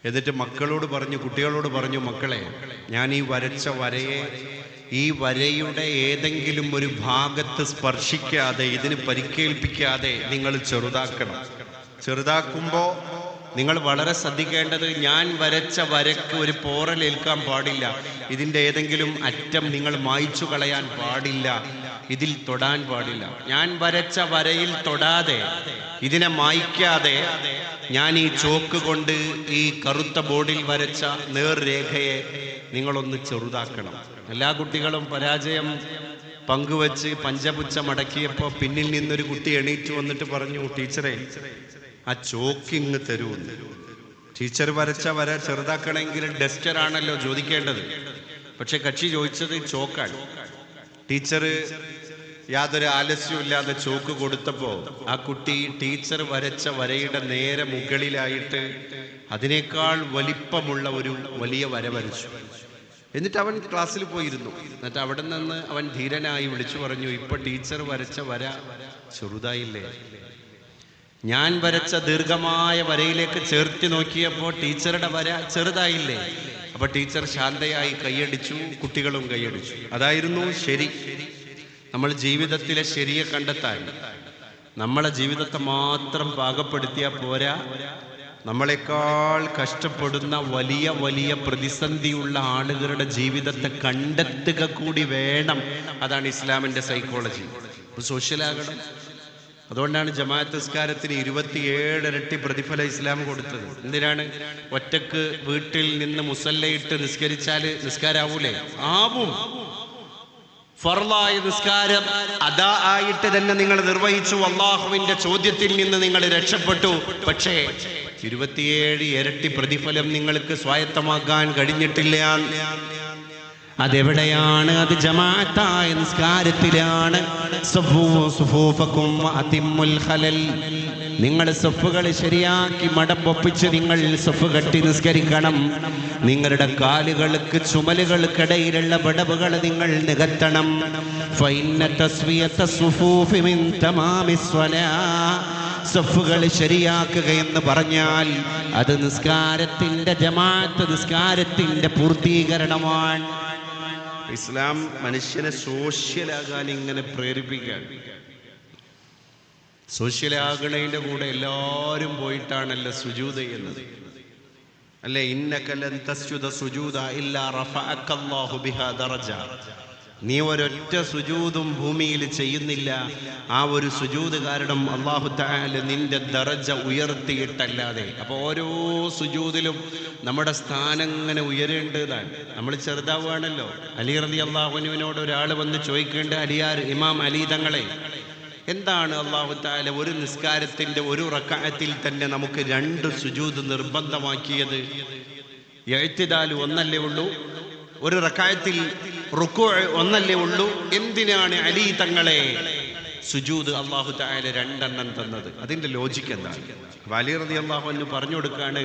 എന്നിട്ട് കുട്ടികളോട് പറഞ്ഞു, മക്കളെ, ഞാൻ ഈ വരച്ച വരയെ ഈ വരയുടെ ഏതെങ്കിലും ഒരു ഭാഗത്ത് സ്പർശിക്കാതെ, ഇതിന് പരിക്കേൽപ്പിക്കാതെ നിങ്ങൾ ചെറുതാക്കണം. ചെറുതാക്കുമ്പോൾ നിങ്ങൾ വളരെ ശ്രദ്ധിക്കേണ്ടത്, ഞാൻ വരച്ച വരയ്ക്ക് ഒരു പോറലേൽക്കാൻ പാടില്ല, ഇതിൻ്റെ ഏതെങ്കിലും അറ്റം നിങ്ങൾ മായ്ച്ചു കളയാൻ പാടില്ല, ഇതിൽ തൊടാൻ പാടില്ല. ഞാൻ വരച്ച വരയിൽ തൊടാതെ, ഇതിനെ മായ്ക്കാതെ ഞാൻ ഈ ചോക്ക് കൊണ്ട് ഈ കറുത്ത ബോർഡിൽ വരച്ച നേർരേഖയെ നിങ്ങളൊന്ന് ചെറുതാക്കണം. എല്ലാ കുട്ടികളും പരാജയം പങ്കുവച്ച് പഞ്ചപുച്ഛ മടക്കിയപ്പോൾ പിന്നിൽ നിന്നൊരു കുട്ടി എണീറ്റ് വന്നിട്ട് പറഞ്ഞു, ടീച്ചറെ, ആ ചോക്കിങ് തരുമെന്ന്. ടീച്ചർ വരച്ച വര ചെറുതാക്കണമെങ്കിൽ ഡസ്റ്ററാണല്ലോ ചോദിക്കേണ്ടത്. പക്ഷെ കക്ഷി ചോദിച്ചത് ചോക്കാണ്. ടീച്ചർ യാതൊരു ആലസ്യമില്ലാതെ ചോക്ക് കൊടുത്തപ്പോൾ ആ കുട്ടി ടീച്ചർ വരച്ച വരയുടെ നേരെ മുകളിലായിട്ട് അതിനേക്കാൾ വലിപ്പമുള്ള ഒരു വലിയ വര വരച്ചു. എന്നിട്ട് അവൻ ക്ലാസ്സിൽ പോയിരുന്നു. എന്നിട്ട് അവിടെ നിന്ന് അവൻ ധീരനായി വിളിച്ചു പറഞ്ഞു, ഇപ്പൊ ടീച്ചർ വരച്ച വര ചെറുതായില്ലേ? ഞാൻ വരച്ച ദീർഘമായ വരയിലേക്ക് ചേർത്ത് നോക്കിയപ്പോൾ ടീച്ചറുടെ വര ചെറുതായില്ലേ? അപ്പൊ ടീച്ചർ ശാന്തയായി കൈയടിച്ചു, കുട്ടികളും കൈയടിച്ചു. അതായിരുന്നു ശരി. നമ്മൾ ജീവിതത്തിലെ ശരിയെ കണ്ടെത്താൻ നമ്മളെ ജീവിതത്തെ മാത്രം പാകപ്പെടുത്തിയാൽ പോരാ, നമ്മളെക്കാൾ കഷ്ടപ്പെടുന്ന വലിയ വലിയ പ്രതിസന്ധിയുള്ള ആളുകളുടെ ജീവിതത്തെ കണ്ടെത്തുക കൂടി വേണം. അതാണ് ഇസ്ലാമിൻ്റെ സൈക്കോളജി. സോഷ്യലാകണം. അതുകൊണ്ടാണ് ജമാഅത്ത് നിസ്കാരത്തിന് 27 ഇരട്ടി പ്രതിഫലം ഇസ്ലാം കൊടുത്തത്. എന്തിനാണ്? ഒറ്റക്ക് വീട്ടിൽ നിന്ന് മുസല്ലയിട്ട് നിസ്കരിച്ചാൽ നിസ്കാരാവൂലേ? ആവും. ഫർളായ നിസ്കാരം അദാ ആയിട്ട് തന്നെ നിങ്ങൾ നിർവഹിച്ചു. അല്ലാഹുവിന്റെ ചോദ്യത്തിൽ നിന്ന് നിങ്ങൾ രക്ഷപ്പെട്ടു. പക്ഷേ 27 ഇരട്ടി പ്രതിഫലം നിങ്ങൾക്ക് സ്വായത്തമാക്കാൻ കഴിഞ്ഞിട്ടില്ല. അതെവിടെയാണ്? അത് ജമാഅത്തായ നിസ്കാരത്തിലാണ്. നിങ്ങൾ സഫുകൾ ശരിയാക്കി മടമ്പൊപ്പിച്ച് നിങ്ങൾ സഫ് കെട്ടി നിസ്കരിക്കണം. നിങ്ങളുടെ കാലുകൾക്ക് ചുമലുകൾക്കിടയിലുള്ള വിടവുകൾ നിങ്ങൾ നികത്തണം. ഫഇന്ന തസ്വിയത സുഫൂഫി മിൻ തമാമിസ് സ്വലാ. സഫുകൾ ശരിയാക്കുക എന്ന് പറഞ്ഞാൽ അത് നിസ്കാരത്തിന്റെ ജമാഅത്ത്, നിസ്കാരത്തിന്റെ പൂർത്തീകരണമാണ്. ഇസ്ലാം മനുഷ്യനെ സോഷ്യലാകാൻ ഇങ്ങനെ പ്രേരിപ്പിക്കുകയാണ്. സോഷ്യലാകണതിൻ്റെ കൂടെ എല്ലാവരും പോയിട്ടാണല്ലോ സുജൂദ് ചെയ്യുന്നത്, അല്ലേ? ഇന്നക ലൻ തസ്ജുദ സുജൂദ ഇല്ലാ റഫഅകല്ലാഹു ബിഹാ ദറജ. നീ ഒരൊറ്റ സുജൂദും ഭൂമിയിൽ ചെയ്യുന്നില്ല, ആ ഒരു സുജൂദ് കാരണം അല്ലാഹു തആല നിന്റെ ദറജ ഉയർത്തിയിട്ടല്ലാതെ. അപ്പോൾ ഓരോ സുജൂദിലും നമ്മുടെ സ്ഥാനം ഇങ്ങനെ ഉയരേണ്ടതാണ്. നമ്മൾ ചെറുതാവുകയാണല്ലോ. അലി റളിയല്ലാഹു അൻഹുവിനോട് ഒരാൾ വന്ന് ചോദിക്കേണ്ട, അലിയാർ ഇമാം അലി തങ്ങളെ, എന്താണ് അല്ലാഹു തആല ഒരു നിസ്കാരത്തിന്റെ ഒരു റക്അത്തിൽ തന്നെ നമുക്ക് 2 സുജൂദ് നിർബന്ധമാക്കിയത്? ഇഅ്തിദാൽ ഒന്നല്ലേ ഉള്ളൂ, ഒരു റക്അത്തിൽ റുക്കൂ ഒന്നല്ലേ ഉള്ളൂ, എന്തിനാണ് അലി തങ്ങളെ സുജൂദ് അല്ലാഹു തആല 2 തന്നത്? അതിന്റെ ലോജിക്ക് എന്താണ്? അലി റളിയല്ലാഹു അൻഹു പറഞ്ഞു കൊടുക്കാണ്,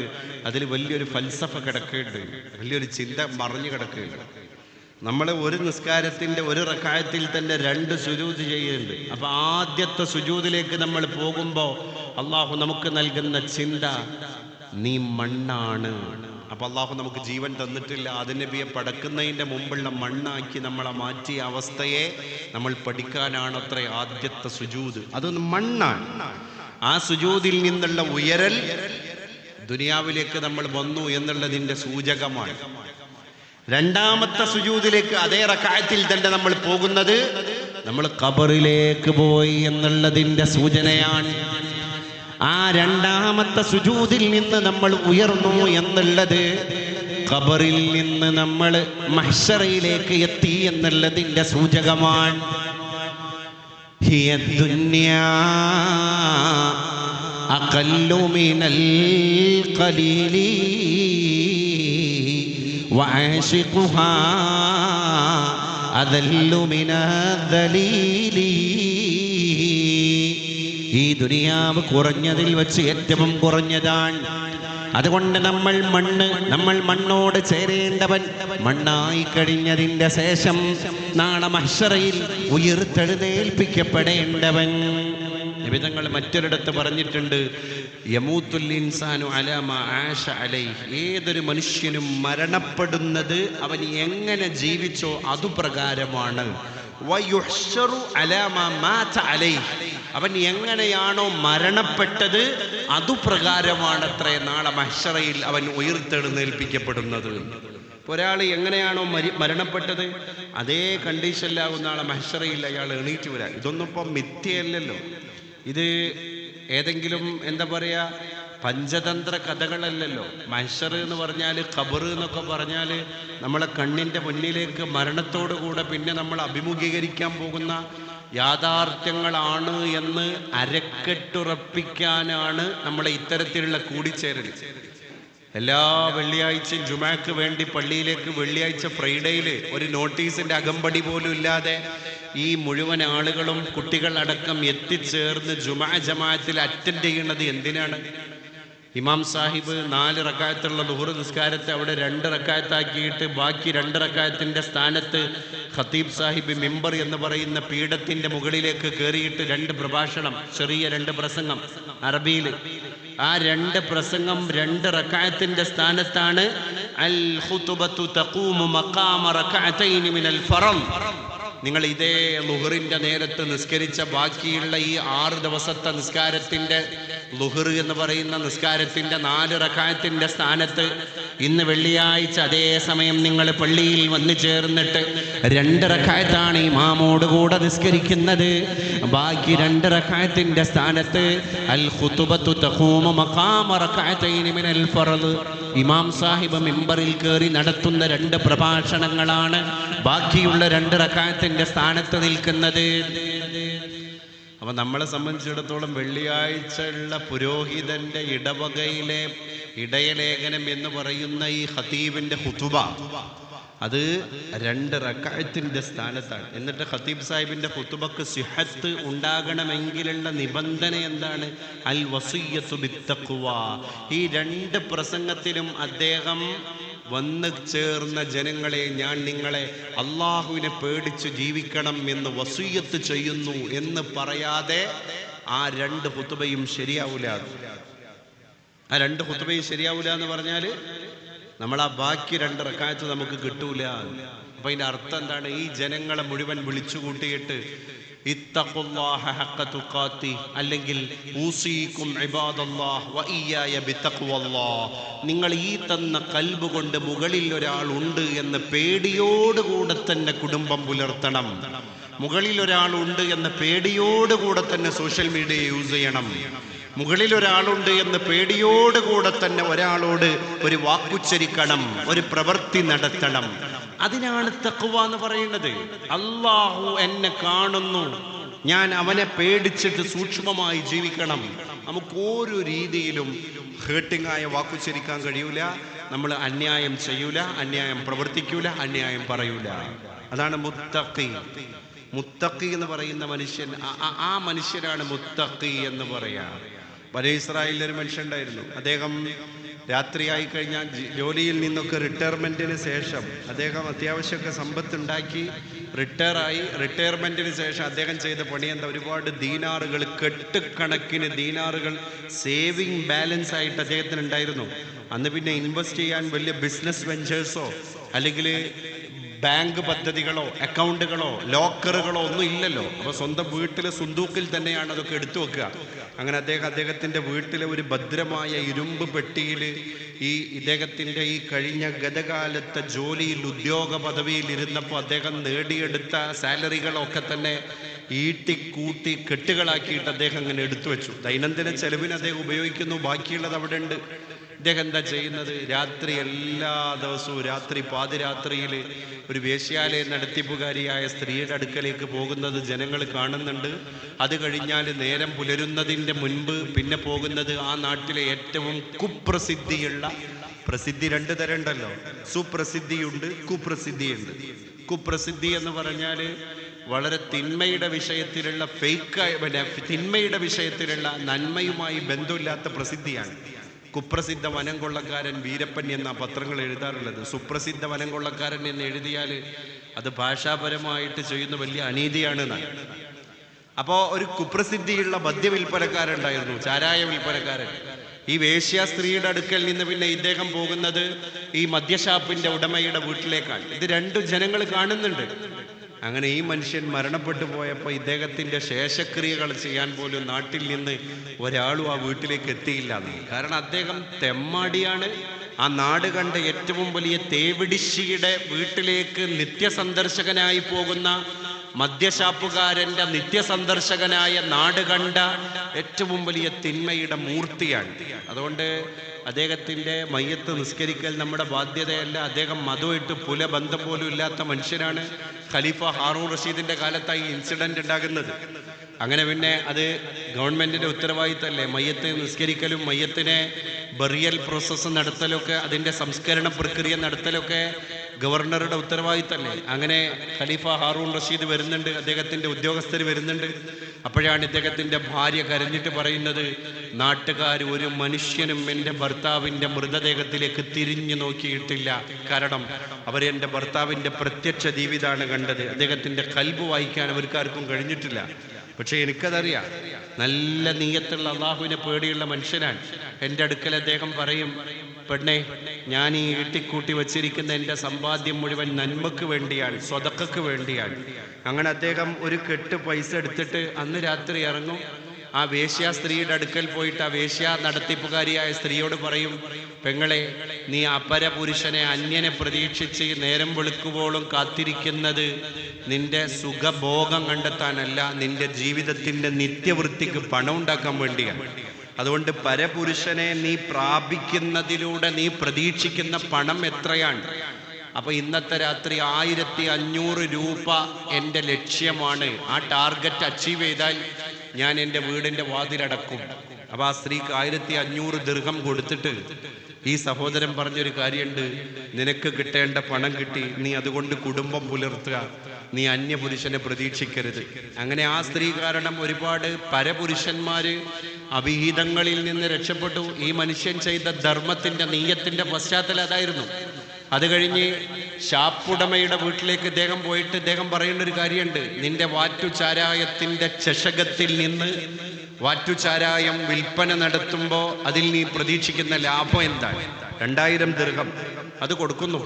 അതിൽ വലിയൊരു ഫൽസഫ കിടക്കുന്നുണ്ട്, വലിയൊരു ചിന്ത മറിഞ്ഞു കിടക്കുന്നുണ്ട്. നമ്മൾ ഒരു നിസ്കാരത്തിന്റെ ഒരു റക്അത്തിൽ തന്നെ 2 സുജൂദ് ചെയ്യുന്നുണ്ട്. അപ്പൊ ആദ്യത്തെ സുജൂദിലേക്ക് നമ്മൾ പോകുമ്പോൾ അള്ളാഹു നമുക്ക് നൽകുന്ന ചിന്ത, നീ മണ്ണാണ്. അപ്പൊ അള്ളാഹു നമുക്ക് ജീവൻ തന്നിട്ടില്ല, അതിനബിയെ പടക്കുന്നതിന്റെ മുമ്പുള്ള മണ്ണാക്കി നമ്മളെ മാറ്റിയ അവസ്ഥയെ നമ്മൾ പഠിക്കാനാണത്രേ ആദ്യത്തെ സുജൂദ്. അതൊന്ന് മണ്ണാണ്. ആ സുജൂദിൽ നിന്നുള്ള ഉയരൽ ദുനിയാവിലേക്ക് നമ്മൾ വന്നു എന്നുള്ളതിന്റെ സൂചകമാണ്. രണ്ടാമത്തെ സുജൂദിലേക്ക് അതേ റക്അത്തിൽ തന്നെ നമ്മൾ പോകുന്നത് നമ്മൾ ഖബറിലേക്ക് പോയി എന്നുള്ളതിന്റെ സൂചനയാണ്. ആ രണ്ടാമത്തെ സുജൂദിൽ നിന്ന് നമ്മൾ ഉയർന്നു എന്നുള്ളത് ഖബറിൽ നിന്ന് നമ്മൾ മഹ്ശറിലേക്ക് എത്തി എന്നുള്ളതിന്റെ സൂചകമാണ്. ഹിയ ദുനിയാ അഖല്ലു മിനൽ ഖലീലി വഅശിഖുഹാ അദല്ലു മിനദ്ദലീലി. ഈ ദുനിയാവ് കുറഞ്ഞതിൽ വെച്ച് ഏറ്റവും കുറഞ്ഞതാണ്. അതുകൊണ്ട് നമ്മൾ മണ്ണോട് ചേരേണ്ടവൻ, മണ്ണായി കഴിഞ്ഞതിന്റെ ശേഷം നാളെ മഹ്ശറയിൽ ഉയർത്തെഴുന്നേൽപ്പിക്കപ്പെടേണ്ടവൻ. നിബിധങ്ങൾ മറ്റൊരിടത്ത് പറഞ്ഞിട്ടുണ്ട്, യമൂത്തുൽ ഇൻസാനു അലാ മാ ആശ അലൈഹി. ഏതൊരു മനുഷ്യനും മരണപ്പെടുന്നത് അവൻ എങ്ങനെ ജീവിച്ചോ അതുപ്രകാരമാണ്. വയുഹ്ശറു അലാ മാ മാത അലൈഹി. അവൻ എങ്ങനെയാണോ മരണപ്പെട്ടത് അതുപ്രകാരമാണത്രേ നാളെ മഹ്ശറയിൽ അവൻ ഉയർത്തെഴുന്നേൽപ്പിക്കപ്പെടുന്നത്. ഒരാൾ എങ്ങനെയാണോ മരണപ്പെട്ടത് അതേ കണ്ടീഷനിലാകും നാളെ മഹ്ശറയിൽ അയാൾ എണീറ്റ് വരാൻ. ഇതൊന്നും ഇപ്പം മിഥ്യയല്ലല്ലോ, ഇത് ഏതെങ്കിലും എന്താ പറയാ പഞ്ചതന്ത്ര കഥകളല്ലല്ലോ. മഹ്ശർ എന്ന് പറഞ്ഞാൽ, ഖബർ എന്നൊക്കെ പറഞ്ഞാൽ നമ്മളെ കണ്ണിൻ്റെ മുന്നിലേക്ക് മരണത്തോടുകൂടെ പിന്നെ നമ്മൾ അഭിമുഖീകരിക്കാൻ പോകുന്ന യാഥാർത്ഥ്യങ്ങളാണ് എന്ന് അരക്കെട്ടുറപ്പിക്കാനാണ് നമ്മളെ ഇത്തരത്തിലുള്ള കൂടിച്ചേരൽ. എല്ലാ വെള്ളിയാഴ്ചയും ജുമാക്ക് വേണ്ടി പള്ളിയിലേക്ക് വെള്ളിയാഴ്ച ഫ്രൈഡേയിൽ ഒരു നോട്ടീസിന്റെ അകമ്പടി പോലും ഇല്ലാതെ ഈ മുഴുവൻ ആളുകളും കുട്ടികളടക്കം എത്തിച്ചേർന്ന് ജുമാ ജമാഅത്തിൽ അറ്റൻഡ് ചെയ്യുന്നത് എന്തിനാണ്? ഇമാം സാഹിബ് 4 റക്അത്തുള്ള ളുഹർ നിസ്കാരത്തെ അവിടെ 2 റക്അത്താക്കിയിട്ട് ബാക്കി 2 റക്അത്തിന്റെ സ്ഥാനത്ത് ഖത്തീബ് സാഹിബ് മിമ്പർ എന്ന് പറയുന്ന പീഠത്തിന്റെ മുകളിലേക്ക് കയറിയിട്ട് 2 പ്രഭാഷണം, ചെറിയ 2 പ്രസംഗം അറബിയിൽ. ആ 2 പ്രസംഗം 2 റക്അത്തിന്റെ സ്ഥാനത്താണ്. അൽ ഖുതുബത്തു തഖൂമു മഖാമ റക്അതൈനി മിനൽ ഫറൾ. നിങ്ങൾ ഇതേ ളുഹറിന്റെ നേരത്ത് നിസ്കരിച്ച ബാക്കിയുള്ള ഈ 6 ദിവസത്തെ നിസ്കാരത്തിന്റെ ളുഹർ എന്ന് പറയുന്ന നിസ്കാരത്തിന്റെ 4 റക്അത്തിന്റെ സ്ഥാനത്ത് ഇന്ന് വെള്ളിയാഴ്ച അതേ സമയം നിങ്ങൾ പള്ളിയിൽ വന്നു ചേർന്നിട്ട് 2 റക്അത്താണ് ഇമാമോട് കൂടെ നിസ്കരിക്കുന്നത്. ബാക്കി 2 റക്അത്തിന്റെ സ്ഥാനത്ത് അൽ ഖുതുബത്തു തഖൂമു മഖാമ റക്അതൈനി മിനൽ ഫറദ്. ഇമാം സാഹിബ് മിമ്പറിൽ കയറി നടത്തുന്ന 2 പ്രഭാഷണങ്ങളാണ് ബാക്കിയുള്ള 2 റക്അത്തിന്റെ സ്ഥാനത്ത് നിൽക്കുന്നത്. അപ്പൊ നമ്മളെ സംബന്ധിച്ചിടത്തോളം വെള്ളിയാഴ്ച ഉള്ള പുരോഹിതന്റെ ഇടവകയിലെ ഇടയലേഖനം എന്ന് പറയുന്ന ഈ ഖതീബിന്റെ ഖുതുബ, അത് 2 റക്അത്തിന്റെ സ്ഥാനത്താണ്. എന്നിട്ട് ഖതീബ് സാഹിബിന്റെ ഖുതുബക്ക് സിഹത്ത് ഉണ്ടാകണമെങ്കിലുള്ള നിബന്ധന എന്താണ്? അൽ വസിയ്യത്തു ബിത്തഖ്വ. ഈ 2 പ്രസംഗത്തിലും അദ്ദേഹം വന്നു ചേർന്ന ജനങ്ങളെ, ഞാൻ നിങ്ങളെ അള്ളാഹുവിനെ പേടിച്ച് ജീവിക്കണം എന്ന് വസിയ്യത്ത് ചെയ്യുന്നു എന്ന് പറയാതെ ആ 2 ഖുതുബയും ശരിയാവൂല. ആ 2 ഖുതുബയും ശരിയാവൂല എന്ന് പറഞ്ഞാൽ നമ്മൾ ആ ബാക്കി 2 റക്അത്ത് നമുക്ക് കിട്ടൂല. അപ്പൊ അതിന്റെ അർത്ഥം എന്താണ്? ഈ ജനങ്ങളെ മുഴുവൻ വിളിച്ചു കൂട്ടിയിട്ട് ഇത്തഖുല്ലാഹ ഹഖ്ക തുഖാത്തി, അല്ലെങ്കിൽ ഊസീകും ഇബാദല്ലാഹ് വ ഇയ്യായ ബിത്തഖ്വല്ലാഹ്, നിങ്ങൾ ഈ തന്ന കൽബ് കൊണ്ട് മുകളിൽ ഒരാൾ ഉണ്ട് എന്ന പേടിയോടുകൂടെ തന്നെ കുടുംബം പുലർത്തണം. മുകളിൽ ഒരാളുണ്ട് എന്ന പേടിയോടുകൂടെ തന്നെ സോഷ്യൽ മീഡിയ യൂസ് ചെയ്യണം. മുകളിൽ ഒരാളുണ്ട് എന്ന് പേടിയോടുകൂടെ തന്നെ ഒരാളോട് ഒരു വാക്കുച്ചരിക്കണം, ഒരു പ്രവൃത്തി നടത്തണം. അതിനാണ് തഖ്വ എന്ന് പറയുന്നത്. അല്ലാഹു എന്നെ കാണുന്നു, ഞാൻ അവനെ പേടിച്ചിട്ട് സൂക്ഷ്മമായി ജീവിക്കണം. നമുക്ക് ഓരോ രീതിയിലും ഹേർട്ടിംഗ് ആയ വാക്കുച്ചരിക്കാൻ കഴിയൂല. നമ്മൾ അന്യായം ചെയ്യൂല, അന്യായം പ്രവർത്തിക്കൂല, അന്യായം പറയൂല. അതാണ് മുത്തഖി. മുത്തഖി എന്ന് പറയുന്ന മനുഷ്യൻ, ആ മനുഷ്യരാണ് മുത്തഖി എന്ന് പറയാ. ബനീ ഇസ്രായേലിൽ ഒരു മനുഷ്യൻ ഉണ്ടായിരുന്നു. അദ്ദേഹം രാത്രിയായി കഴിഞ്ഞാൽ ജോലിയിൽ നിന്നൊക്കെ റിട്ടയർമെന്റിന് ശേഷം അദ്ദേഹം അത്യാവശ്യമൊക്കെ സമ്പത്തുണ്ടാക്കി റിട്ടയറായി. റിട്ടയർമെന്റിന് ശേഷം അദ്ദേഹം ചെയ്ത പണി എന്താ? ഒരുപാട് ദീനാറുകൾ, കെട്ടുകണക്കിന് ദീനാറുകൾ സേവിങ് ബാലൻസ് ആയിട്ട് അദ്ദേഹത്തിന് ഉണ്ടായിരുന്നു. അന്ന് പിന്നെ ഇൻവെസ്റ്റ് ചെയ്യാൻ വലിയ ബിസിനസ് വെഞ്ചേഴ്സോ അല്ലെങ്കിൽ ബാങ്ക് പദ്ധതികളോ അക്കൗണ്ടുകളോ ലോക്കറുകളോ ഒന്നും ഇല്ലല്ലോ. അപ്പൊ സ്വന്തം വീട്ടിലെ സുന്തൂക്കിൽ തന്നെയാണ് അതൊക്കെ എടുത്തു വെക്കുക. അങ്ങനെ അദ്ദേഹത്തിന്റെ വീട്ടിലെ ഒരു ഭദ്രമായ ഇരുമ്പ് പെട്ടിയിൽ ഇദ്ദേഹത്തിന്റെ ഈ കഴിഞ്ഞ ഗതകാലത്തെ ജോലിയിൽ, ഉദ്യോഗ പദവിയിൽ ഇരുന്നപ്പോൾ അദ്ദേഹം നേടിയെടുത്ത സാലറികളൊക്കെ തന്നെ ഈട്ടിക്കൂട്ടി കെട്ടുകളാക്കിയിട്ട് അദ്ദേഹം അങ്ങനെ എടുത്തു വെച്ചു. ദൈനംദിന ചെലവിന് അദ്ദേഹം ഉപയോഗിക്കുന്നു, ബാക്കിയുള്ളത് അവിടെ ഉണ്ട്. ഇദ്ദേഹം എന്താ ചെയ്യുന്നത്? രാത്രി എല്ലാ ദിവസവും രാത്രി പാതിരാത്രിയിൽ ഒരു വേശ്യാലയ നടത്തിപ്പുകാരിയായ സ്ത്രീയുടെ അടുക്കലേക്ക് പോകുന്നത് ജനങ്ങൾ കാണുന്നുണ്ട്. അത് കഴിഞ്ഞാൽ നേരം പുലരുന്നതിൻ്റെ മുൻപ് പിന്നെ പോകുന്നത് ആ നാട്ടിലെ ഏറ്റവും കുപ്രസിദ്ധിയുള്ള, പ്രസിദ്ധി 2 തരം ഉണ്ടല്ലോ, സുപ്രസിദ്ധിയുണ്ട്, കുപ്രസിദ്ധിയുണ്ട്. കുപ്രസിദ്ധി എന്ന് പറഞ്ഞാൽ വളരെ തിന്മയുടെ വിഷയത്തിലുള്ള തിന്മയുടെ വിഷയത്തിലുള്ള നന്മയുമായി ബന്ധമില്ലാത്ത പ്രസിദ്ധിയാണ്. കുപ്രസിദ്ധ വനം കൊള്ളക്കാരൻ വീരപ്പൻ എന്ന പത്രങ്ങൾ എഴുതാറുള്ളത്. സുപ്രസിദ്ധ വനം കൊള്ളക്കാരൻ എന്ന് എഴുതിയാൽ അത് ഭാഷാപരമായിട്ട് ചെയ്യുന്ന വലിയ അനീതിയാണ്. അപ്പോൾ ഒരു കുപ്രസിദ്ധിയുള്ള മദ്യവിൽപ്പനക്കാരുണ്ടായിരുന്നു, ചാരായ വിൽപ്പനക്കാരൻ. ഈ വേശ്യ സ്ത്രീയുടെ അടുക്കൽ നിന്ന് പിന്നെ ഇദ്ദേഹം പോകുന്നത് ഈ മദ്യഷാപ്പിന്റെ ഉടമയുടെ വീട്ടിലേക്കാണ്. ഇത് 2 ജനങ്ങൾ കാണുന്നുണ്ട്. അങ്ങനെ ഈ മനുഷ്യൻ മരണപ്പെട്ടു പോയപ്പോൾ ഇദ്ദേഹത്തിന്റെ ശേഷക്രിയകൾ ചെയ്യാൻ പോലും നാട്ടിൽ നിന്ന് ഒരാളും ആ വീട്ടിലേക്ക് എത്തിയില്ല. കാരണം അദ്ദേഹം തെമ്മാടിയാണ്. ആ നാട് കണ്ട ഏറ്റവും വലിയ തേവിടിശ്ശിയുടെ വീട്ടിലേക്ക് നിത്യസന്ദർശകനായി പോകുന്ന മദ്യഷാപ്പുകാരന്റെ നിത്യസന്ദർശകനായ നാട് കണ്ട ഏറ്റവും വലിയ തിന്മയുടെ മൂർത്തിയാണ്. അതുകൊണ്ട് അദ്ദേഹത്തിന്റെ മയ്യത്ത് നിസ്കരിക്കൽ നമ്മുടെ ബാധ്യതയല്ല. അദ്ദേഹം മതമായിട്ട് പുലബന്ധം പോലും ഇല്ലാത്ത മനുഷ്യനാണ്. ഖലീഫ ഹാറൂൺ റഷീദിന്റെ കാലത്തായി ഇൻസിഡന്റ് ഉണ്ടാകുന്നത്. അങ്ങനെ പിന്നെ അത് ഗവൺമെന്റിന്റെ ഉത്തരവാദിത്തമല്ലേ? മയ്യത്ത് നിസ്കരിക്കലും മയ്യത്തിനെ ബറിയൽ പ്രോസസ്സ് നടത്തലൊക്കെ, അതിന്റെ സംസ്കരണ പ്രക്രിയ നടത്തലൊക്കെ ഗവർണറുടെ ഉത്തരവാദിത്തമല്ലേ? അങ്ങനെ ഖലീഫ ഹാറൂൺ റഷീദ് വരുന്നുണ്ട്, അദ്ദേഹത്തിന്റെ ഉദ്യോഗസ്ഥർ വരുന്നുണ്ട്. അപ്പോഴാണ് ഇദ്ദേഹത്തിന്റെ ഭാര്യ കരഞ്ഞിട്ട് പറയുന്നത്, നാട്ടുകാർ ഒരു മനുഷ്യനും എൻ്റെ ഭർത്താവിൻ്റെ മൃതദേഹത്തിലേക്ക് തിരിഞ്ഞു നോക്കിയിട്ടില്ല. കാരണം അവരെൻ്റെ ഭർത്താവിൻ്റെ പ്രത്യക്ഷ ജീവിതമാണ് കണ്ടത്. അദ്ദേഹത്തിൻ്റെ കൽബ് വായിക്കാൻ അവർക്കാർക്കും കഴിഞ്ഞിട്ടില്ല. പക്ഷെ എനിക്കതറിയാം, നല്ല നീയത്തുള്ള അള്ളാഹുവിനെ പേടിയുള്ള മനുഷ്യനാണ്. എൻ്റെ അടുക്കൽ അദ്ദേഹം പറയും, പെണ്ണെ, ഞാൻ ഈ ഈട്ടിക്കൂട്ടി വച്ചിരിക്കുന്ന എൻ്റെ സമ്പാദ്യം മുഴുവൻ നന്മക്ക് വേണ്ടിയാണ്, സ്വതക്കക്ക് വേണ്ടിയാണ്. അങ്ങനെ അദ്ദേഹം ഒരു കെട്ട് പൈസ എടുത്തിട്ട് അന്ന് രാത്രി ഇറങ്ങും. ആ വേശ്യ സ്ത്രീയുടെ അടുക്കൽ പോയിട്ട് ആ വേശ്യ നടത്തിപ്പുകാരിയായ സ്ത്രീയോട് പറയും, പെങ്ങളെ, നീ അപര പുരുഷനെ, അന്യനെ പ്രതീക്ഷിച്ച് നേരം വെളുക്കുവോളം കാത്തിരിക്കുന്നത് നിന്റെ സുഖഭോഗം കണ്ടെത്താനല്ല, നിന്റെ ജീവിതത്തിന്റെ നിത്യവൃത്തിക്ക് പണം ഉണ്ടാക്കാൻ വേണ്ടിയാണ്. അതുകൊണ്ട് പരപുരുഷനെ നീ പ്രാപിക്കുന്നതിലൂടെ നീ പ്രതീക്ഷിക്കുന്ന പണം എത്രയാണ്? അപ്പൊ ഇന്നത്തെ രാത്രി 1500 രൂപ എൻ്റെ ലക്ഷ്യമാണ്. ആ ടാർഗറ്റ് അച്ചീവ് ചെയ്താൽ ഞാൻ എൻ്റെ വീടിൻ്റെ വാതിലടക്കും. അപ്പൊ ആ സ്ത്രീക്ക് 1500 ദിർഹം കൊടുത്തിട്ട് ഈ സഹോദരൻ പറഞ്ഞൊരു കാര്യമുണ്ട്, നിനക്ക് കിട്ടേണ്ട പണം കിട്ടി, നീ അതുകൊണ്ട് കുടുംബം പുലർത്തുക, നീ അന്യപുരുഷനെ പ്രതീക്ഷിക്കരുത്. അങ്ങനെ ആ സ്ത്രീ കാരണം ഒരുപാട് പരപുരുഷന്മാര് അവിഹിതങ്ങളിൽ നിന്ന് രക്ഷപ്പെട്ടു. ഈ മനുഷ്യൻ ചെയ്ത ധർമ്മത്തിന്റെ നീയത്തിന്റെ പശ്ചാത്തലം അതായിരുന്നു. അത് കഴിഞ്ഞ് ഷാപ്പുടമയുടെ വീട്ടിലേക്ക് ഇദ്ദേഹം പോയിട്ട് ഇദ്ദേഹം പറയുന്ന ഒരു കാര്യമുണ്ട്, നിന്റെ വാറ്റുചാരായത്തിന്റെ ചഷകത്തിൽ നിന്ന് വാറ്റുചാരായം വിൽപ്പന നടത്തുമ്പോൾ അതിൽ നീ പ്രതീക്ഷിക്കുന്ന ലാഭം എന്താണ്? 2000 ദിർഹം അത് കൊടുക്കുന്നു.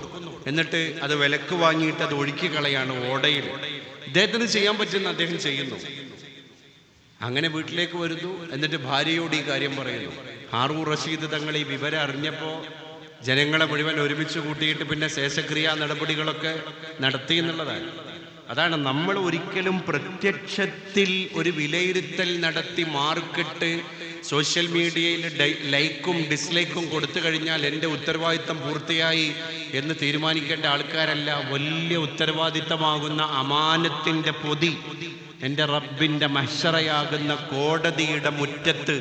എന്നിട്ട് അത് വിലക്ക് വാങ്ങിയിട്ട് അത് ഒഴുക്കി കളയാണ് ഓടയിൽ. ഇദ്ദേഹത്തിന് ചെയ്യാൻ പറ്റുന്ന അദ്ദേഹം ചെയ്യുന്നു. അങ്ങനെ വീട്ടിലേക്ക് വരുന്നു. എന്നിട്ട് ഭാര്യയോട് ഈ കാര്യം പറയുന്നു. ഹാറൂൺ റഷീദ് തങ്ങൾ ഈ വിവരം അറിഞ്ഞപ്പോൾ ജനങ്ങളെ മുഴുവൻ ഒരുമിച്ച് കൂട്ടിയിട്ട് പിന്നെ ശേഷക്രിയാ നടപടികളൊക്കെ നടത്തി എന്നുള്ളതാണ്. അതാണ് നമ്മൾ ഒരിക്കലും പ്രത്യക്ഷത്തിൽ ഒരു വിലയിരുത്തൽ നടത്തി മാർക്കിട്ട് സോഷ്യൽ മീഡിയയിൽ ലൈക്കും ഡിസ്ലൈക്കും കൊടുത്തു കഴിഞ്ഞാൽ എൻ്റെ ഉത്തരവാദിത്തം പൂർത്തിയായി എന്ന് തീരുമാനിക്കേണ്ട ആൾക്കാരല്ല. വലിയ ഉത്തരവാദിത്തമാകുന്ന അമാനത്തിൻ്റെ പൊതി എൻ്റെ റബ്ബിൻ്റെ മഹ്ശറയാകുന്ന കോടതിയുടെ മുറ്റത്ത്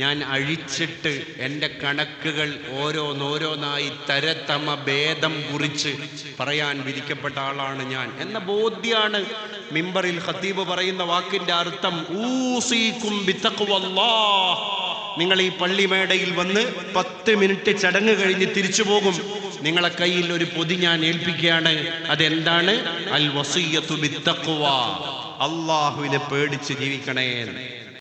ഞാൻ അഴിച്ചിട്ട് എൻ്റെ കണക്കുകൾ ഓരോന്നോരോന്നായി തരതമ ഭേദം കുറിച്ച് പറയാൻ വിധിക്കപ്പെട്ട ആളാണ് ഞാൻ എന്ന ബോധ്യമാണ് മിമ്പറിൽ ഖതീബ് പറയുന്ന വാക്കിൻ്റെ അർത്ഥം. ഊസീകും ബിത്തഖ്വല്ലാഹ്. നിങ്ങൾ ഈ പള്ളിമേടയിൽ വന്ന് 10 മിനിറ്റ് ചടങ്ങ് കഴിഞ്ഞ് തിരിച്ചു പോകും. നിങ്ങളെ കയ്യിൽ ഒരു പൊതി ഞാൻ ഏൽപ്പിക്കുകയാണ്. അതെന്താണ്? അൽ വസിയ്യത്തു ബിത്തഖ്വ. അള്ളാഹുവിനെ പേടിച്ച് ജീവിക്കണേ.